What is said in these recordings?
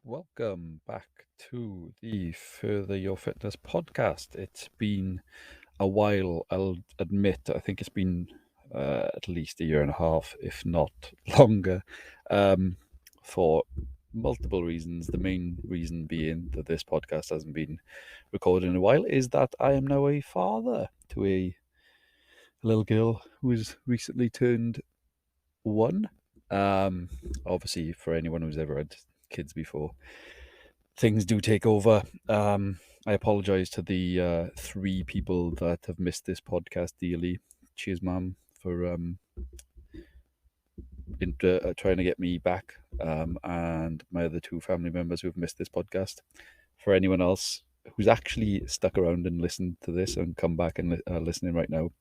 Welcome back to the Further Your Fitness podcast. It's been a while, I'll admit. I think it's been at least a year and a half, if not longer, for multiple reasons. The main reason being that this podcast hasn't been recorded in a while is that I am now a father to a little girl who has recently turned one. Obviously, for anyone who's ever had kids before, things do take over. I apologize to the three people that have missed this podcast dearly. Cheers, Mum, for trying to get me back, and my other two family members who have missed this podcast. For anyone else who's actually stuck around and listened to this and come back and listening right now,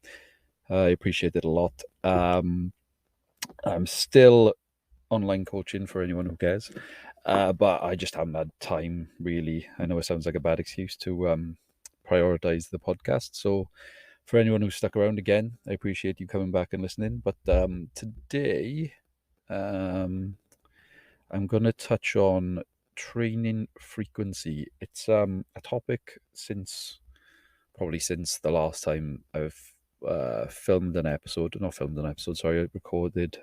I appreciate it a lot. I'm still online coaching for anyone who cares. But I just haven't had time, really. I know it sounds like a bad excuse to prioritize the podcast. So, for anyone who's stuck around again, I appreciate you coming back and listening. But today, I'm going to touch on training frequency. It's a topic probably since the last time I've recorded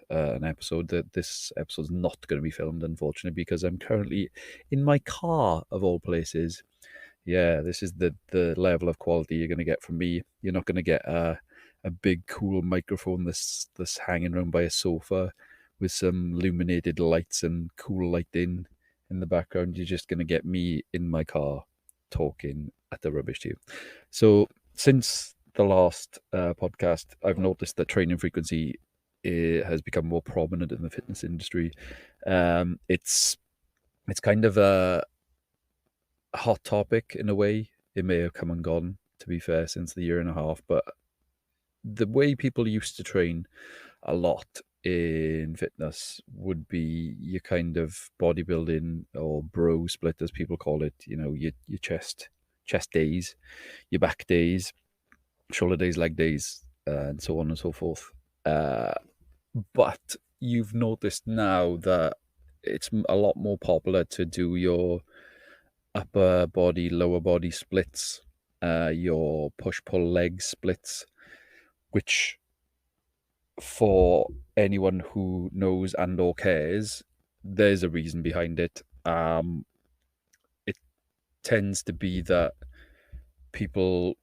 an episode. That this episode's not going to be filmed, unfortunately, because I'm currently in my car, of all places. Yeah, this is the level of quality you're going to get from me. You're not going to get a big cool microphone that's hanging around by a sofa with some illuminated lights and cool lighting in the background. You're just going to get me in my car talking at the rubbish to you. So since the last podcast, I've noticed that training frequency has become more prominent in the fitness industry. It's kind of a hot topic in a way. It may have come and gone, to be fair, since the year and a half, but the way people used to train a lot in fitness would be your kind of bodybuilding or bro split, as people call it. You know, your chest days, your back days, shoulder days, leg days, and so on and so forth. But you've noticed now that it's a lot more popular to do your upper body, lower body splits, your push-pull leg splits, which for anyone who knows and or cares, there's a reason behind it. It tends to be that people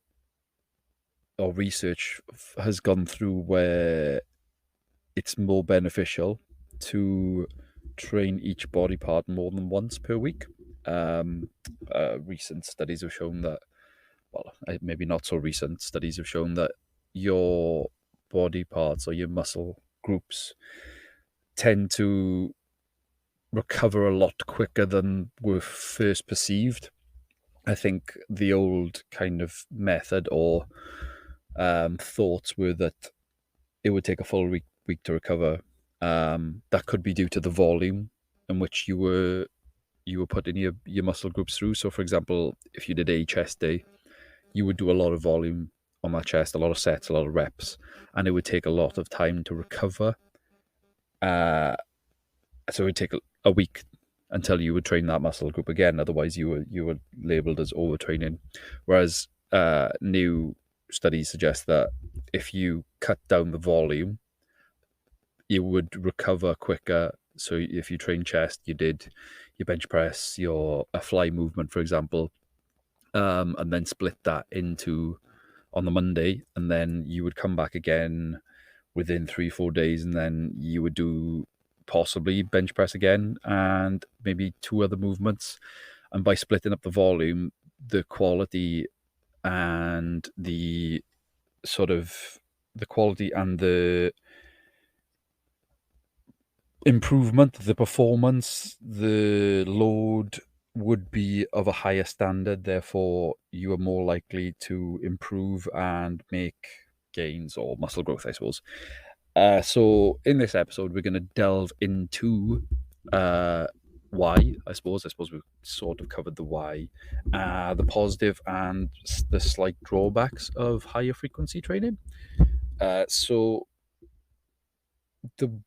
or research has gone through where it's more beneficial to train each body part more than once per week. Recent studies have shown that, well, maybe not so recent studies have shown that your body parts or your muscle groups tend to recover a lot quicker than were first perceived. I think the old kind of method or thoughts were that it would take a full week to recover. That could be due to the volume in which you were putting your muscle groups through. So, for example, if you did a chest day, you would do a lot of volume on that chest, a lot of sets, a lot of reps, and it would take a lot of time to recover. So it would take a week until you would train that muscle group again. Otherwise, you were labeled as overtraining. Whereas new studies suggest that if you cut down the volume, you would recover quicker. So if you train chest, you did your bench press, a fly movement, for example, and then split that into on the Monday, and then you would come back again within 3-4 days, and then you would do possibly bench press again and maybe 2 other movements. And by splitting up the volume, the quality and the improvement, the performance, the load would be of a higher standard. Therefore, you are more likely to improve and make gains or muscle growth, I suppose. So in this episode, we're going to delve into why, I suppose we've sort of covered the why, the positive and the slight drawbacks of higher frequency training. So the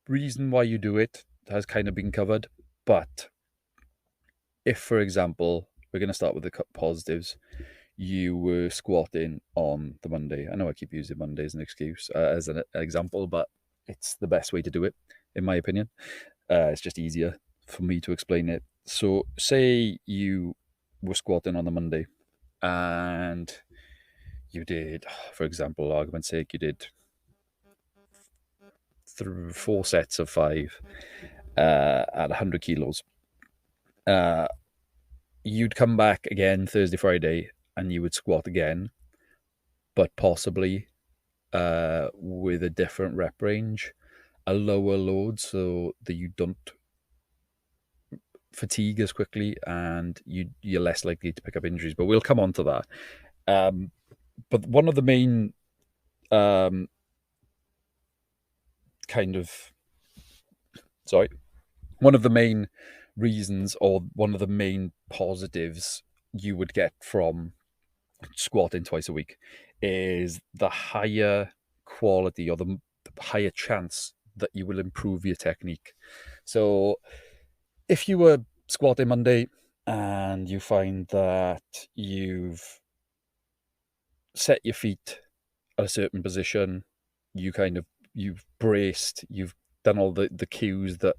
reason why you do it has kind of been covered, but if, for example, we're going to start with the positives, you were squatting on the Monday. I know I keep using Monday as an excuse, as an example, but it's the best way to do it, in my opinion. It's just easier for me to explain it. So, say you were squatting on the Monday and you did, for example, argument's sake, you did 4 sets of 5 at 100 kilos. You'd come back again Thursday, Friday, and you would squat again, but possibly with a different rep range, a lower load, so that you don't fatigue as quickly and you're less likely to pick up injuries. But we'll come on to that. But one of the main one of the main reasons, or one of the main positives you would get from squatting twice a week, is the higher quality, or the higher chance that you will improve your technique. So if you were squatting Monday and you find that you've set your feet at a certain position, you've braced, you've done all the cues that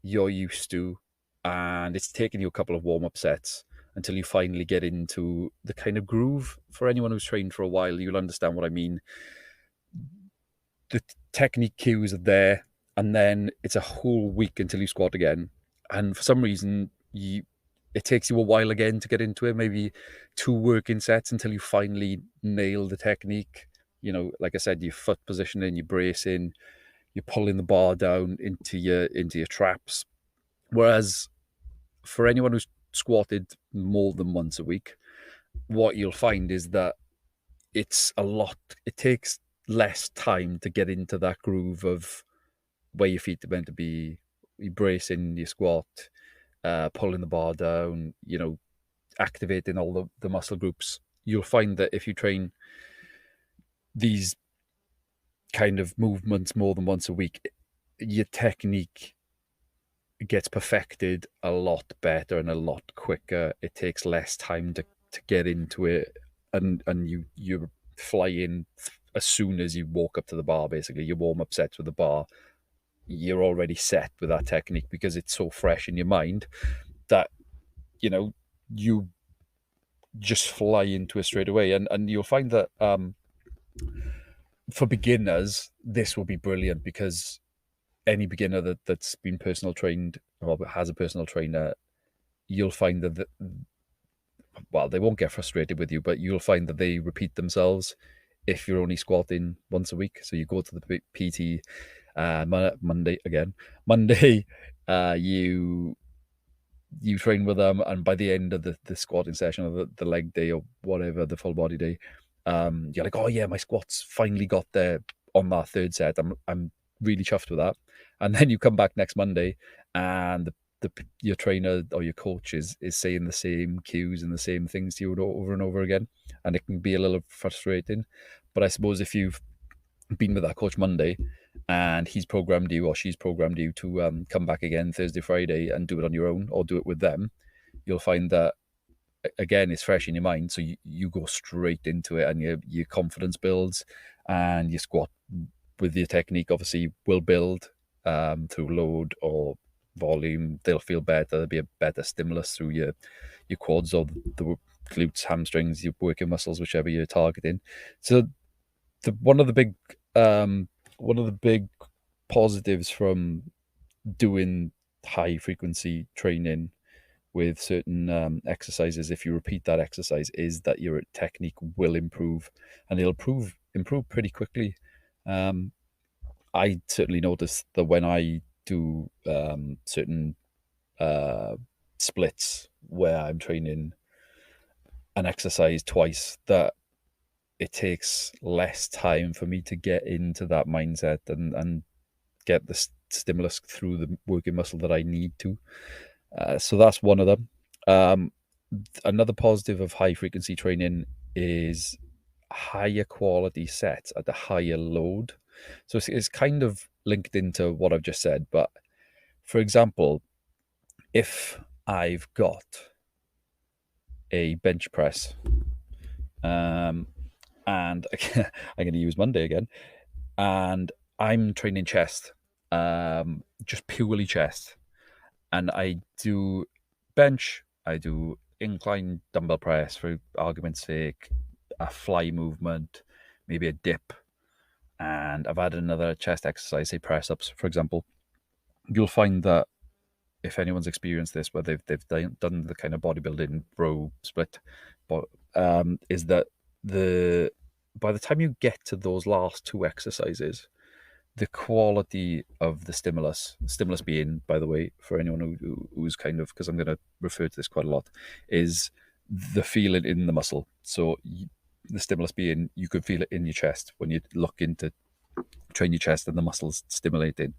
you're used to, and it's taken you a couple of warm-up sets until you finally get into the kind of groove. For anyone who's trained for a while, you'll understand what I mean. The technique cues are there, and then it's a whole week until you squat again. And for some reason, it takes you a while again to get into it, maybe 2 working sets until you finally nail the technique. You know, like I said, your foot positioning, your bracing, you're pulling the bar down into your traps. Whereas for anyone who's squatted more than once a week, what you'll find is that it takes less time to get into that groove of where your feet are meant to be, you bracing your squat, pulling the bar down, activating all the muscle groups. You'll find that if you train these kind of movements more than once a week, your technique gets perfected a lot better and a lot quicker. It takes less time to get into it, and you fly in as soon as you walk up to the bar. Basically, your warm-up sets with the bar, you're already set with that technique because it's so fresh in your mind that you just fly into it straight away. And you'll find that for beginners, this will be brilliant, because any beginner that's been personal trained or has a personal trainer, you'll find that they won't get frustrated with you, but you'll find that they repeat themselves if you're only squatting once a week. So you go to the PT Monday, you train with them, and by the end of the squatting session, or the leg day, or whatever, the full body day, you're like, oh yeah, my squats finally got there on that 3rd set. I'm really chuffed with that. And then you come back next Monday, and your trainer or your coach is saying the same cues and the same things to you over and over again, and it can be a little frustrating. But I suppose if you've been with that coach Monday and he's programmed you, or she's programmed you to come back again Thursday, Friday and do it on your own, or do it with them, you'll find that again it's fresh in your mind, so you go straight into it, and your confidence builds, and your squat with your technique obviously will build through load or volume. They'll feel better. There'll be a better stimulus through your quads, or the glutes, hamstrings, your working muscles, whichever you're targeting. So one of the big positives from doing high frequency training with certain exercises, if you repeat that exercise, is that your technique will improve, and it'll improve pretty quickly. I certainly notice that when I do certain splits where I'm training an exercise twice, that it takes less time for me to get into that mindset and get the stimulus through the working muscle that I need to. So that's one of them. Another positive of high frequency training is higher quality sets at a higher load. So it's kind of linked into what I've just said. But for example, if I've got a bench press, and I'm going to use Monday again, and I'm training chest, just purely chest, and I do bench, I do incline dumbbell press for argument's sake, a fly movement, maybe a dip, and I've added another chest exercise, say press ups, for example. You'll find that if anyone's experienced this, where they've done the kind of bodybuilding row split, but is that the by the time you get to those last two exercises, the quality of the stimulus being, by the way, for anyone who's kind of, because I'm going to refer to this quite a lot, is the feeling in the muscle. So the stimulus being, you could feel it in your chest when you look into train your chest and the muscles stimulating.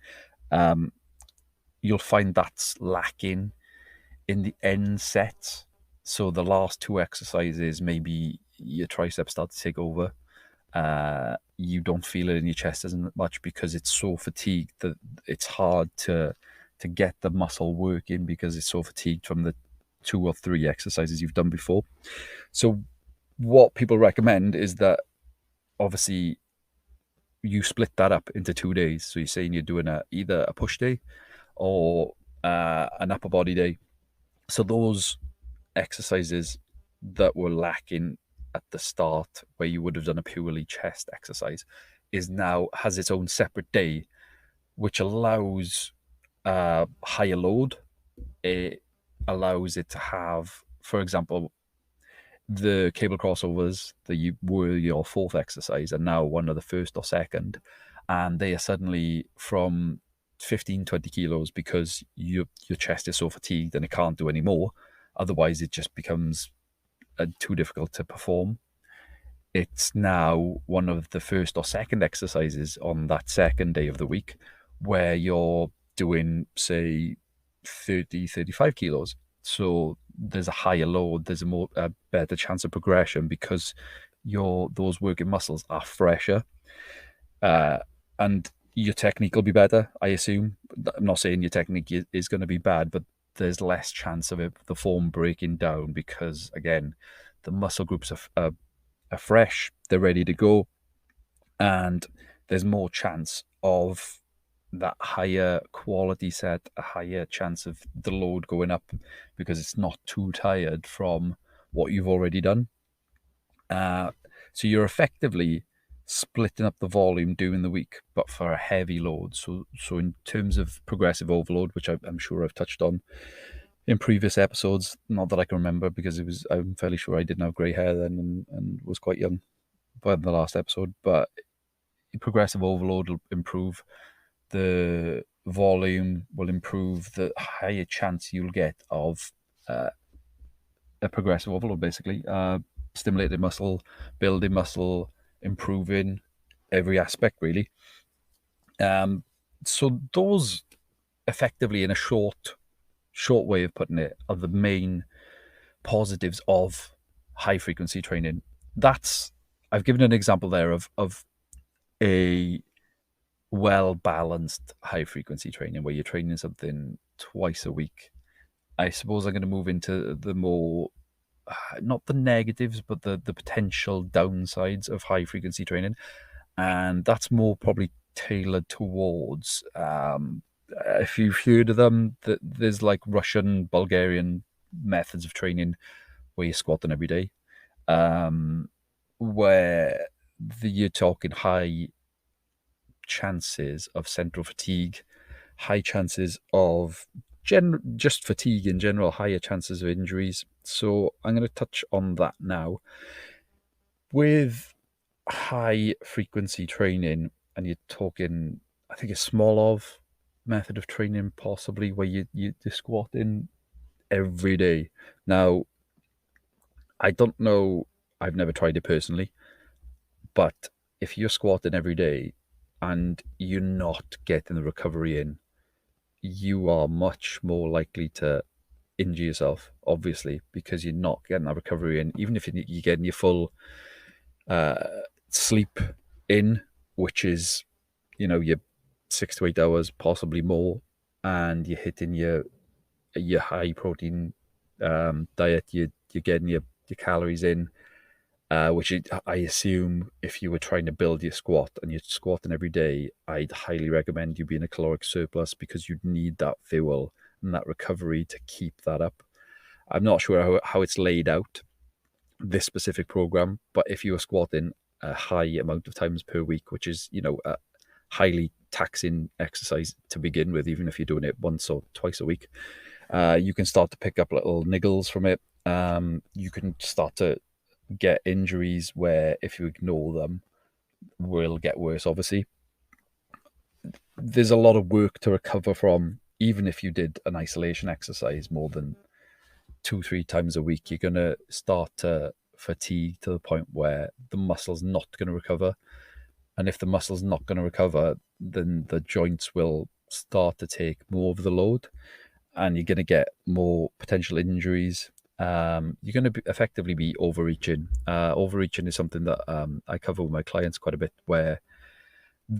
You'll find that's lacking in the end sets. So the last two exercises, maybe your triceps start to take over. You don't feel it in your chest as much because it's so fatigued that it's hard to get the muscle working because it's so fatigued from the 2 or 3 exercises you've done before. So what people recommend is that obviously you split that up into 2 days. So you're saying you're doing either a push day or an upper body day. So those exercises that were lacking at the start, where you would have done a purely chest exercise, has its own separate day, which allows higher load. It allows it to have, for example, the cable crossovers that were your 4th exercise are now one of the 1st or 2nd, and they are suddenly from 15, 20 kilos because your chest is so fatigued and it can't do any more. Otherwise, it just becomes too difficult to perform. It's now one of the 1st or 2nd exercises on that 2nd day of the week where you're doing, say, 30, 35 kilos. So there's a higher load, there's a better chance of progression because those working muscles are fresher, and your technique will be better, I assume. I'm not saying your technique is going to be bad, but there's less chance of the form breaking down because, again, the muscle groups are fresh, they're ready to go, and there's more chance of that higher quality set, a higher chance of the load going up because it's not too tired from what you've already done. So you're effectively splitting up the volume during the week, but for a heavy load. So in terms of progressive overload, which I'm sure I've touched on in previous episodes, not that I can remember because I'm fairly sure I didn't have grey hair then and was quite young by the last episode, but progressive overload will improve the volume, will improve the higher chance you'll get of a progressive overload, basically. Stimulating muscle, building muscle, improving every aspect, really. So those, effectively, in a short way of putting it, are the main positives of high frequency training. I've given an example there of a well balanced high frequency training where you're training something twice a week. I suppose I'm going to move into the more, not the negatives, but the potential downsides of high frequency training. And that's more probably tailored towards, if you've heard of them, that there's like Russian, Bulgarian methods of training where you're squatting every day, where you're talking high chances of central fatigue, high chances of just fatigue in general, higher chances of injuries. So I'm going to touch on that now. With high frequency training, and you're talking, I think, a Smolov method of training, possibly, where you're squatting every day. Now, I don't know, I've never tried it personally, but if you're squatting every day and you're not getting the recovery in, you are much more likely to injure yourself, obviously, because you're not getting that recovery in. Even if you're getting your full sleep in, which is, your 6 to 8 hours, possibly more, and you're hitting your your high protein diet, you're getting your calories in, which I assume if you were trying to build your squat and you're squatting every day, I'd highly recommend you be in a caloric surplus because you'd need that fuel and that recovery to keep that up. I'm not sure how it's laid out, this specific program, but if you were squatting a high amount of times per week, which is, a highly taxing exercise to begin with, even if you're doing it once or twice a week, you can start to pick up little niggles from it. You can start to get injuries where, if you ignore them, will get worse, obviously. There's a lot of work to recover from, even if you did an isolation exercise more than 2-3 times a week. You're going to start to fatigue to the point where the muscle's not going to recover. And if the muscle's not going to recover, then the joints will start to take more of the load, and you're going to get more potential injuries. You're going to effectively be overreaching. Overreaching is something that I cover with my clients quite a bit, where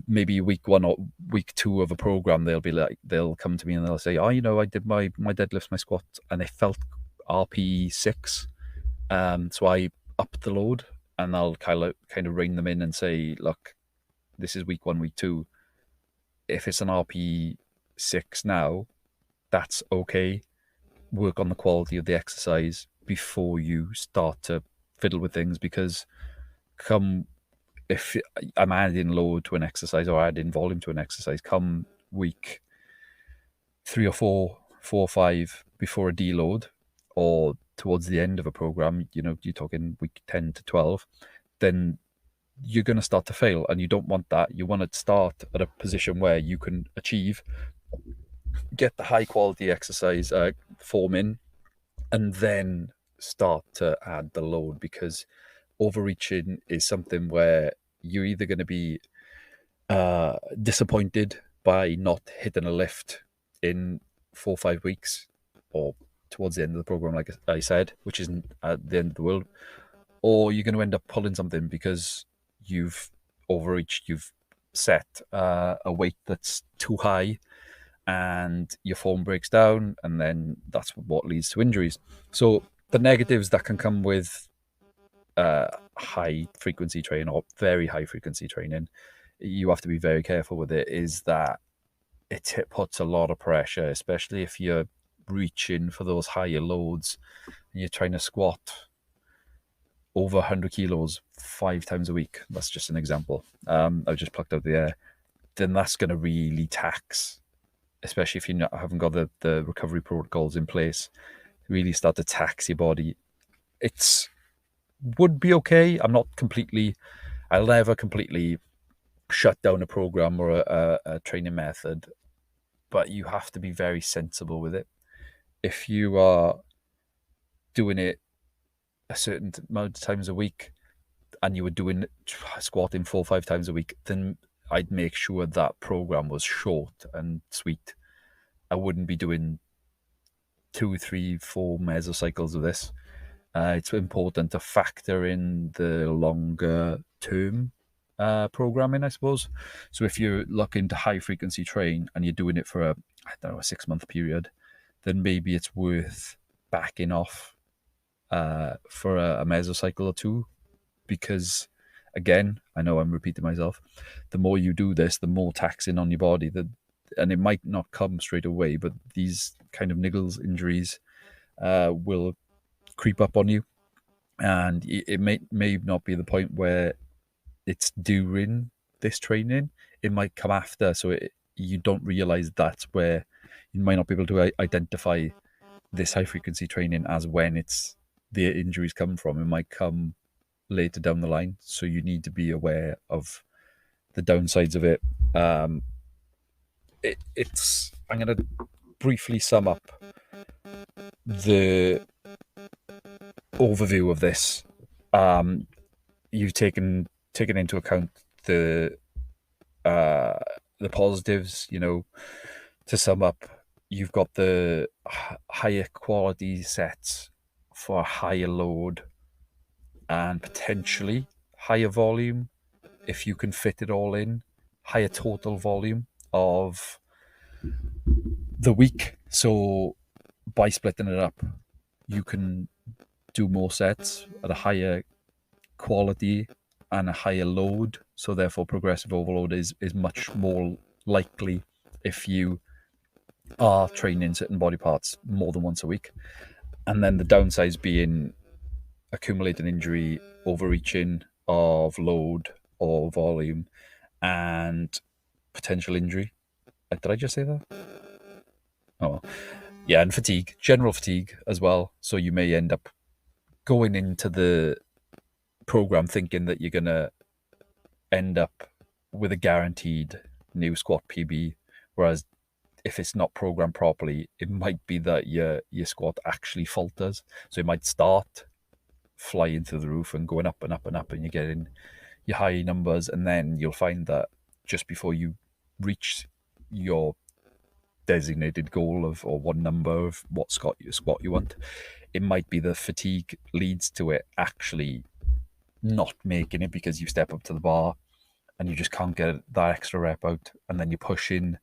maybe week 1 or week 2 of a program, they'll come to me and they'll say, oh, I did my deadlifts, my squats, and they felt RPE 6. So I upped the load, and I'll kind of rein them in and say, look, this is week 1, week 2. If it's an RPE 6 now, that's okay. Work on the quality of the exercise before you start to fiddle with things, because if I'm adding load to an exercise or adding volume to an exercise, come week 3 or 4 or 5 before a deload, or towards the end of a program, you're talking week 10 to 12, then you're going to start to fail, and you don't want that. You want to start at a position where you can get the high quality exercise form in, and then start to add the load, because overreaching is something where you're either going to be disappointed by not hitting a lift in 4 or 5 weeks, or towards the end of the program, like I said, which isn't at the end of the world, or you're going to end up pulling something because you've overreached, you've set a weight that's too high, and your form breaks down, and then that's what leads to injuries. So the negatives that can come with high frequency training, or very high frequency training, you have to be very careful with it, is that it puts a lot of pressure, especially if you're reaching for those higher loads and you're trying to squat over 100 kilos 5 times a week. That's just an example. I've just plucked out the air. Then that's going to really tax, especially if you haven't got the recovery protocols in place, really start to tax your body. It's would be okay. I'll never completely shut down a program or a training method, but you have to be very sensible with it. If you are doing it a certain amount of times a week, and you were doing squatting 4 or 5 times a week, then I'd make sure that program was short and sweet. I wouldn't be doing 2, 3, 4 mesocycles of this. It's important to factor in the longer term programming, I suppose. So if you're looking to high frequency train and you're doing it for a 6-month period, then maybe it's worth backing off for a mesocycle or 2, because again, I know I'm repeating myself, the more you do this, the more taxing on your body, and it might not come straight away, but these kind of niggles, injuries will creep up on you, and it may not be the point where it's during this training. It might come after, so you don't realize that's where you might not be able to identify this high frequency training as when it's the injuries come from. It might come later down the line, so you need to be aware of the downsides of it. I'm going to briefly sum up the overview of this. You've taken into account the positives. To sum up, you've got the higher quality sets for a higher load and potentially higher volume if you can fit it all in, higher total volume of the week. So by splitting it up, you can do more sets at a higher quality and a higher load. So therefore, progressive overload is much more likely if you are training certain body parts more than once a week. And then the downsides being accumulating injury, overreaching of load or volume, and potential injury. Did I just say that? Oh, well. Yeah, and fatigue, general fatigue as well. So you may end up going into the program thinking that you're going to end up with a guaranteed new squat PB, whereas if it's not programmed properly, it might be that your squat actually falters. So it might start flying through the roof and going up and up and up, and you're getting your high numbers, and then you'll find that just before you reach your designated goal of or one number of what squat you want, it might be the fatigue leads to it actually not making it because you step up to the bar and you just can't get that extra rep out, and then you push in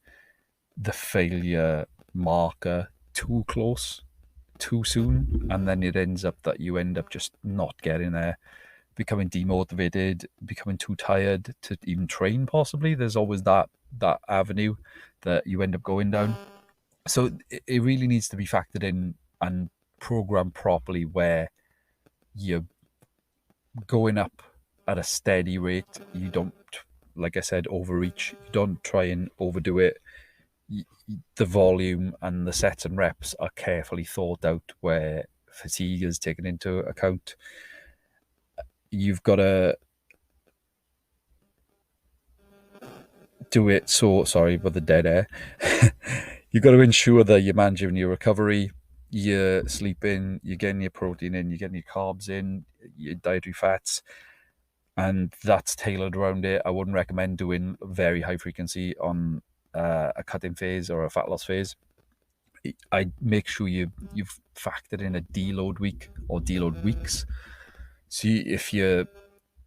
the failure marker too close too soon, and then it ends up that you end up just not getting there, becoming demotivated, becoming too tired to even train. Possibly there's always that avenue that you end up going down. So it really needs to be factored in and programmed properly, where you're going up at a steady rate. You don't, like I said, overreach. You don't try and overdo it. The volume and the sets and reps are carefully thought out, where fatigue is taken into account. You've got to do it. So sorry about the dead air. You've got to ensure that you're managing your recovery, you're sleeping, you're getting your protein in, you're getting your carbs in, your dietary fats, and that's tailored around it. I wouldn't recommend doing very high frequency on a cutting phase or a fat loss phase. I make sure you've factored in a deload week or deload weeks. See, if you're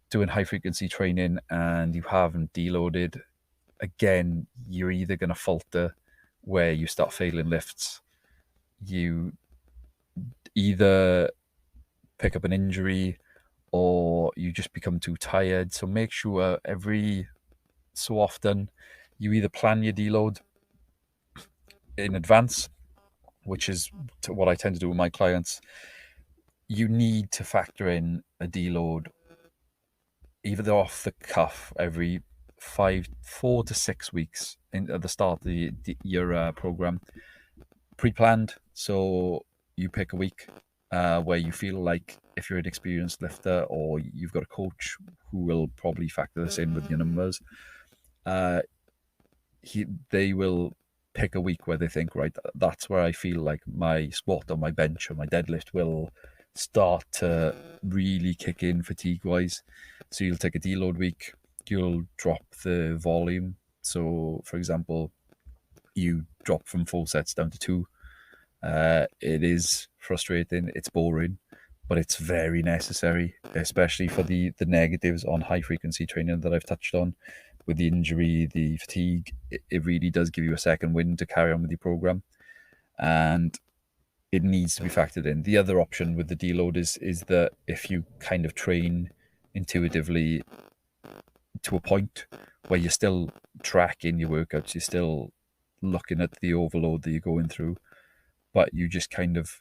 doing high frequency training and you haven't deloaded, again, you're either going to falter where you start failing lifts. You either pick up an injury or you just become too tired. So make sure every so often you either plan your deload in advance, which is what I tend to do with my clients. You need to factor in a deload either off the cuff every 4 to 6 weeks at the start of your program, pre-planned. So you pick a week where you feel like, if you're an experienced lifter or you've got a coach who will probably factor this in with your numbers, they will pick a week where they think, right, that's where I feel like my squat or my bench or my deadlift will start to really kick in fatigue wise. So you'll take a deload week, you'll drop the volume. So for example, you drop from 4 sets down to 2. It is frustrating, it's boring, but it's very necessary, especially for the negatives on high frequency training that I've touched on, with the injury, the fatigue. It really does give you a second wind to carry on with your program, and it needs to be factored in. The other option with the deload is that if you kind of train intuitively to a point where you're still tracking your workouts, you're still looking at the overload that you're going through, but you just kind of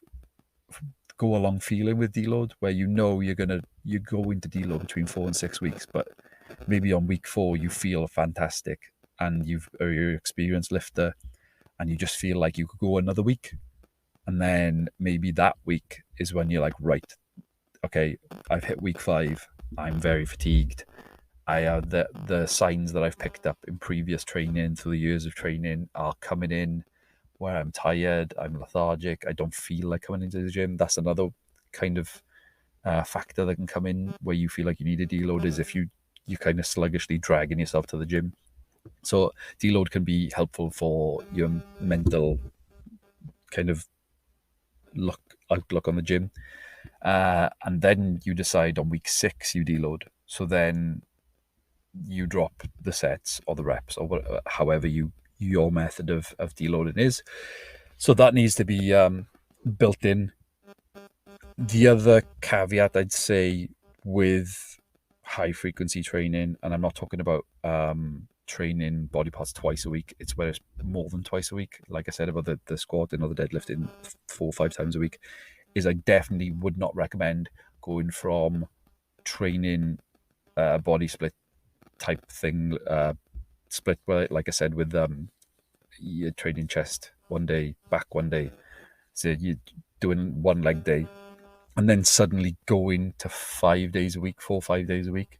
go along feeling with deload, where you go into deload between 4 and 6 weeks, but maybe on week 4 you feel fantastic and you're an experienced lifter and you just feel like you could go another week, and then maybe that week is when you're like, right, okay, I've hit week 5, I'm very fatigued. I have the signs that I've picked up in previous training through the years of training are coming in, where I'm tired, I'm lethargic, I don't feel like coming into the gym. That's another kind of factor that can come in where you feel like you need a deload, is if you kind of sluggishly dragging yourself to the gym. So deload can be helpful for your mental kind of outlook on the gym. And then you decide on week 6 you deload. So then you drop the sets or the reps or however your method of deloading is. So that needs to be built in. The other caveat I'd say with high frequency training, and I'm not talking about training body parts twice a week, it's where it's more than twice a week. Like I said about the squat and the deadlifting 4 or 5 times a week, is I definitely would not recommend going from training body split type thing, split, well, like I said, with you're training chest one day, back one day, so you're doing one leg day, and then suddenly going to 5 days a week, 4 or 5 days a week.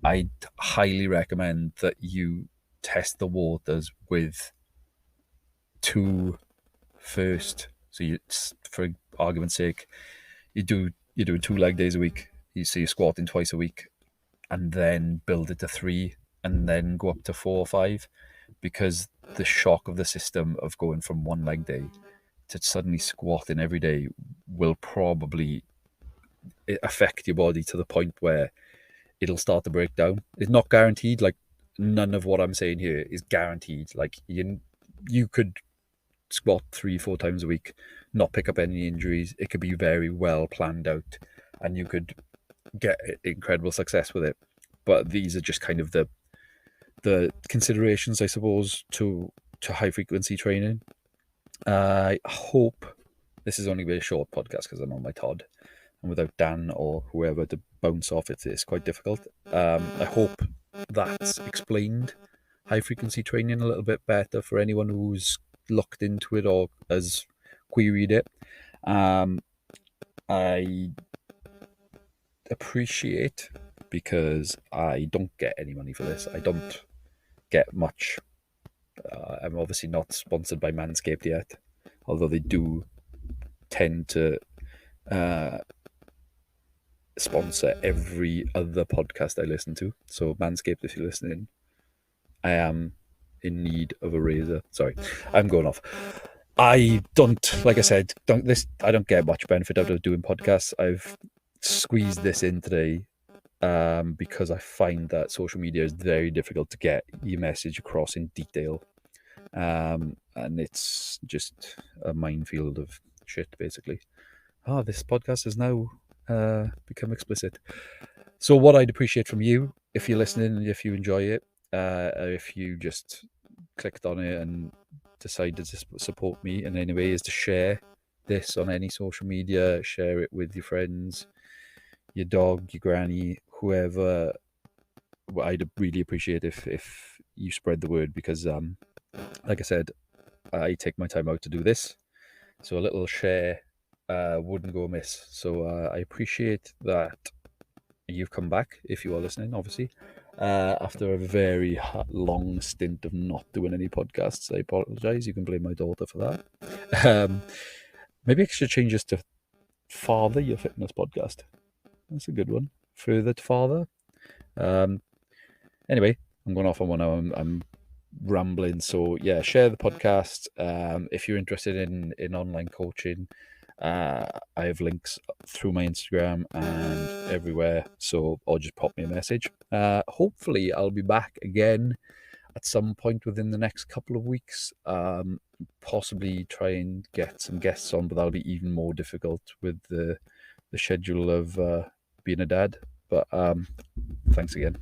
I'd highly recommend that you test the waters with 2 first. So you, for argument's sake, you're doing 2 leg days a week. You see, you're squatting twice a week, and then build it to 3, and then go up to 4 or 5, because the shock of the system of going from one leg day to suddenly squatting every day will probably affect your body to the point where it'll start to break down. It's not guaranteed. Like, none of what I'm saying here is guaranteed. Like, you could squat 3 4 times a week, not pick up any injuries. It could be very well planned out, and you could get incredible success with it. But these are just kind of the considerations, I suppose, to high frequency training. I hope this is only a short podcast because I'm on my Todd, and without Dan or whoever to bounce off, it's quite difficult. I hope that's explained high frequency training a little bit better for anyone who's looked into it or has queried it. I appreciate, because I don't get any money for this. I don't get much. I'm obviously not sponsored by Manscaped yet, although they do tend to sponsor every other podcast I listen to. So Manscaped, if you're listening, I am in need of a razor. Sorry, I'm going off. I don't, like I said, I don't get much benefit out of doing podcasts. I've squeezed this in today because I find that social media is very difficult to get your message across in detail. And it's just a minefield of shit, basically. This podcast has now become explicit. So what I'd appreciate from you, if you're listening and if you enjoy it, if you just clicked on it and decided to support me in any way, is to share this on any social media, share it with your friends, your dog, your granny, whoever. I'd really appreciate if you spread the word, because like I said, I take my time out to do this, so a little share wouldn't go amiss. So I appreciate that you've come back, if you are listening, obviously, after a very long stint of not doing any podcasts. I apologize. You can blame my daughter for that. Maybe I should change this to Father Your Fitness Podcast. That's a good one. Further to Father. Anyway, I'm going off on one now. I'm rambling. So yeah, share the podcast. If you're interested in online coaching, I have links through my Instagram and everywhere, so or just pop me a message. Hopefully I'll be back again at some point within the next couple of weeks. Possibly try and get some guests on, but that'll be even more difficult with the schedule of being a dad. But thanks again.